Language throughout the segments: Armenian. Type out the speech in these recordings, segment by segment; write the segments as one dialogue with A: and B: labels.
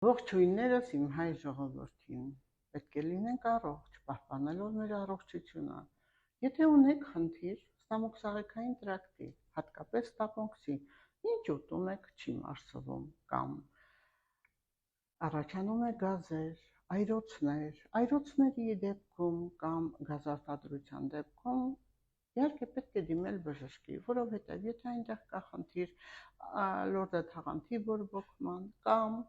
A: Ողջույններս իմ հայ ժողովրդին, պետք է լինենք առողջ, պահպանելով մեր առողջությունը։ Եթե ունեք խնդիր ստամոքսաղեքային տրակտի, հատկապես ստամոքսի, ինչ ուտում եք չի մարսվում կամ առաջանում է գազեր, այրոցների դեպքում կամ գազարտադրության դեպքում իհարկե պետք է դիմել բժշկի, որովհետև եթե այնտեղ կա խնդիր լորդաթաղանթի բորբոքման կամ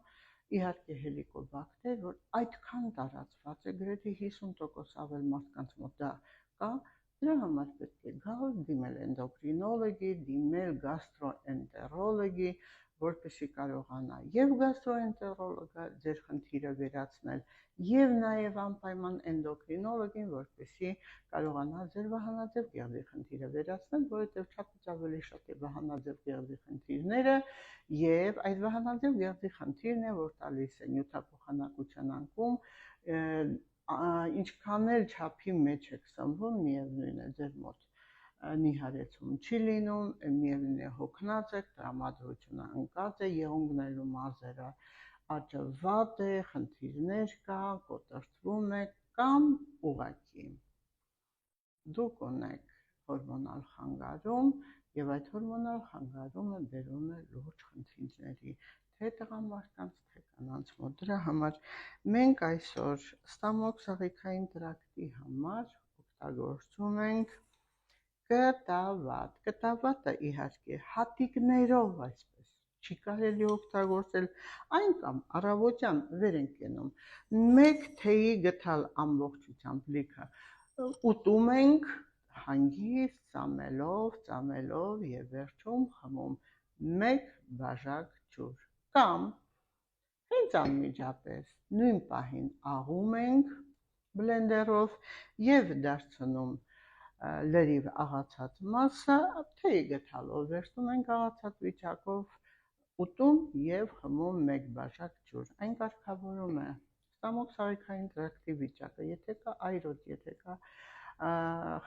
A: իհարկե հելիկոբակտեր, որ այդքան տարածված է, գրեթե 50% ավել մարդկանց մոտ դա կա, դրա համար պետք է գալ դիմել էնդոկրինոլոգի, դիմել գաստրոէնտերոլոգի, որպեսզի կարողանա եւ գաստրոէնտերոլոգը ձեր խնդիրը վերացնել, եւ նաեւ անպայման էնդոկրինոլոգին, որպեսզի կարողանա ձեր վահանաձև գեղձի խնդիրը վերացնել, որովհետեւ չափից ավելի շատ է վահանաձև գեղձի խնդիրները, եւ այդ վահանաձև գեղձի խնդիրն է, որ տալիս է նյութափոխանակության անկում, ինչքան էլ չափի մեջ եք սնվում, միևնույն է ձեր մոտ նիհարեցում չի լինում, միևնույն է հոգնած եք, տրամադրությունը ընկած է, եղունգներն ու մազերը աճը վատ է, խնդիրներ կա, կոտրտվում եք կամ ուղղակի դուք ունեք հորմոնալ խանգարում եւ այդ հորմոնալ խանգարումը բերում է լուրջ խնդիրների թե տղամարդկանց, թե կանանց մոտ։ Դրա համար մենք այսօր ստամոքսաղեքային տրակտի համար օգտագործում ենք կտավատ։ Կտավատը իհարկե հատիկներով այսպես չի կարելի օգտագործել, այն կամ առավոտյան վեր ենք կենում, մեկ թեյի գթալ ամբողջությամբ լիքը ուտում ենք հանգիստ ծամելով եւ վերջում խմում մեկ բաժակ ջուր կամ հենց անմիջապես նույն պահին աղում ենք բլենդերով եւ դարձնում լրիվ աղացած մասը թեյի գթալով վերցնում ենք աղացած վիճակով ուտում եւ խմում մեկ բաժակ ջուր։ Այն կարգավորում է ստամոքսաղեքային տրակտի վիճակը, եթե կա այրոց, եթե կա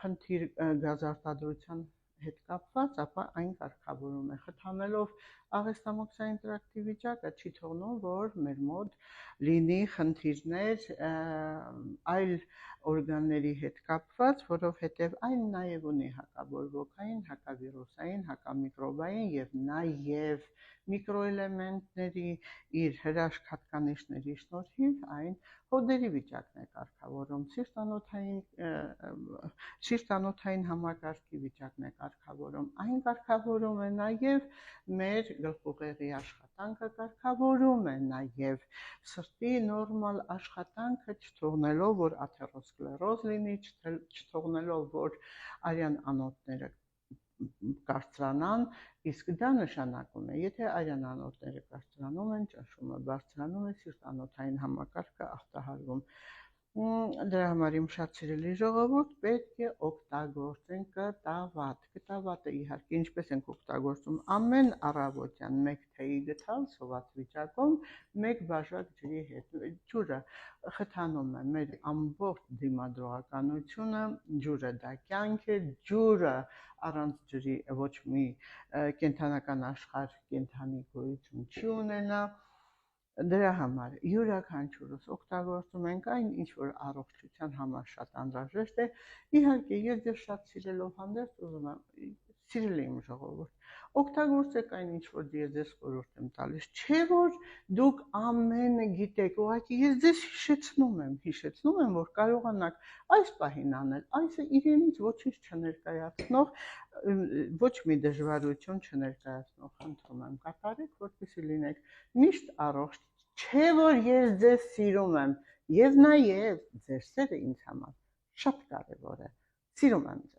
A: խնդիր գազարտադրության հետ կապված, ապա այն կարգավորում է, խթանելով աղեստամոքսային տրակտի վիճակը չի թողնում, որ մեր մոտ լինի խնդիրներ այլ օրգանների հետ կապված, որովհետև այն նաև ունի հակաբորբոքային, հակավիրուսային, հակամիկրոբային եւ նաև միկրոէլեմենտների իր հրաշք հատկանիշների շնորհիվ այն հոդերի վիճակն է կարգավորում, սիրտանոթային համակարգի վիճակն է կարգավորում, այն կարգավորում է նաև մեր գլխուղեղի աշխատանքը, կարգավորում է նաև սրտի նորմալ աշխատանքը, չթողնելով, որ աթերոսկլերոզ լինի, չթողնելով, որ արյան անոթները կարծրանան, իսկ դա նշանակում է, եթե արյան անոթները կարծրանում են, ճնշումը բարձրանում է, սիրտանոթային համակարգը ախտահարվում։ Դրա համար իմ շատ սիրելի ժողովուրդ, պետք է օգտագործենք կտավատ։ Կտավատը իհարկե ինչպես ենք օգտագործում, ամեն առավոտյան մեկ թեյի գթալ սոված վիճակում, մեկ բաժակ ջրի հետ։ Ջուրը խթանում է մեր ամբողջ դիմադրողականությունը, ջուրը դա կյանք է, ջուրը առանց ջրի ոչ մի կենդանական աշխարհ կենդանի գոյություն չի ունենա։ Դրա համար յուրաքանչյուրս օգտագործում ենք այն, ինչ որ առողջության համար շատ անհրաժեշտ է։ Իհարկե, ես ձեզ շատ սիրելով հանդերձ ուզում եմ, սիրելի իմ ժողովուրդ, օգտագործեք այն, ինչ որ ես ձեզ խորհուրդ եմ տալիս, չէ որ դուք ամենը գիտեք, ուղղակի ես ձեզ հիշեցնում եմ, որ կարողանաք այս պահին անել, այսը իրենից ոչինչ չներկայացնող, ոչ մի դժվարություն չներկայացնող, խնդրում եմ կատարեք, որպեսզի լինեք միշտ առողջ, չէ որ ես ձեզ սիրում եմ եւ նաեւ ձեր սերը ինձ համար շատ կարեւոր է, սիրում եմ ձեզ։